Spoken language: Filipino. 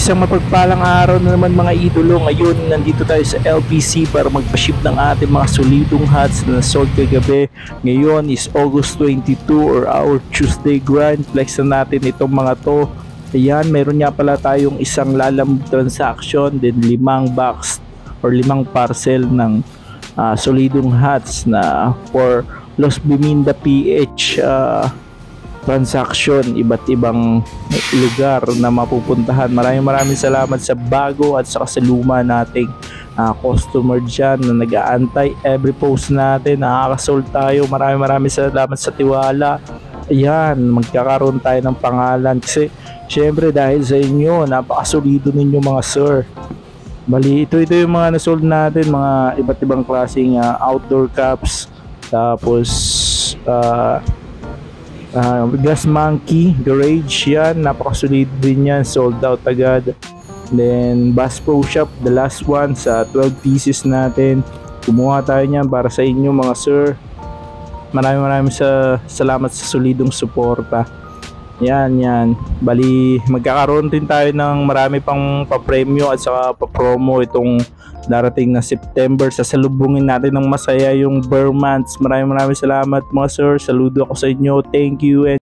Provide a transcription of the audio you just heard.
Isang mapagpalang araw na naman mga idolo. Ngayon nandito tayo sa LPC para magpa-ship ng ating mga solidong hats na sold kagabi. Ngayon is August 22 or our Tuesday grind. Flex na natin itong mga to. Ayan, meron nga pala tayong isang lalamove transaction, then 5 box or 5 parcel ng solidong hats na for Los Biminda PH transaction, iba't ibang lugar na mapupuntahan. Maraming salamat sa bago at saka sa luma nating customer dyan na nag-aantay every post natin. Nakakasold tayo. Maraming salamat sa tiwala. Ayan, magkakaroon tayo ng pangalan kasi syempre dahil sa inyo, napakasolido ninyo mga sir. Bali, ito yung mga nasold natin, mga iba't ibang klaseng outdoor caps. Tapos Gas Monkey Garage, yan, napakasolid din yan, sold out agad. Then Bass Pro Shop, the last one sa 12 pieces natin. Kumuha tayo niyan para sa inyo mga sir. Maraming salamat sa solidong suporta. Yan. Bali, magkakaroon din tayo ng marami pang pa-premyo at saka pa-promo itong darating na September. Sasalubungin natin ng masaya yung Burr months. Maraming salamat mga sir. Saludo ako sa inyo. Thank you and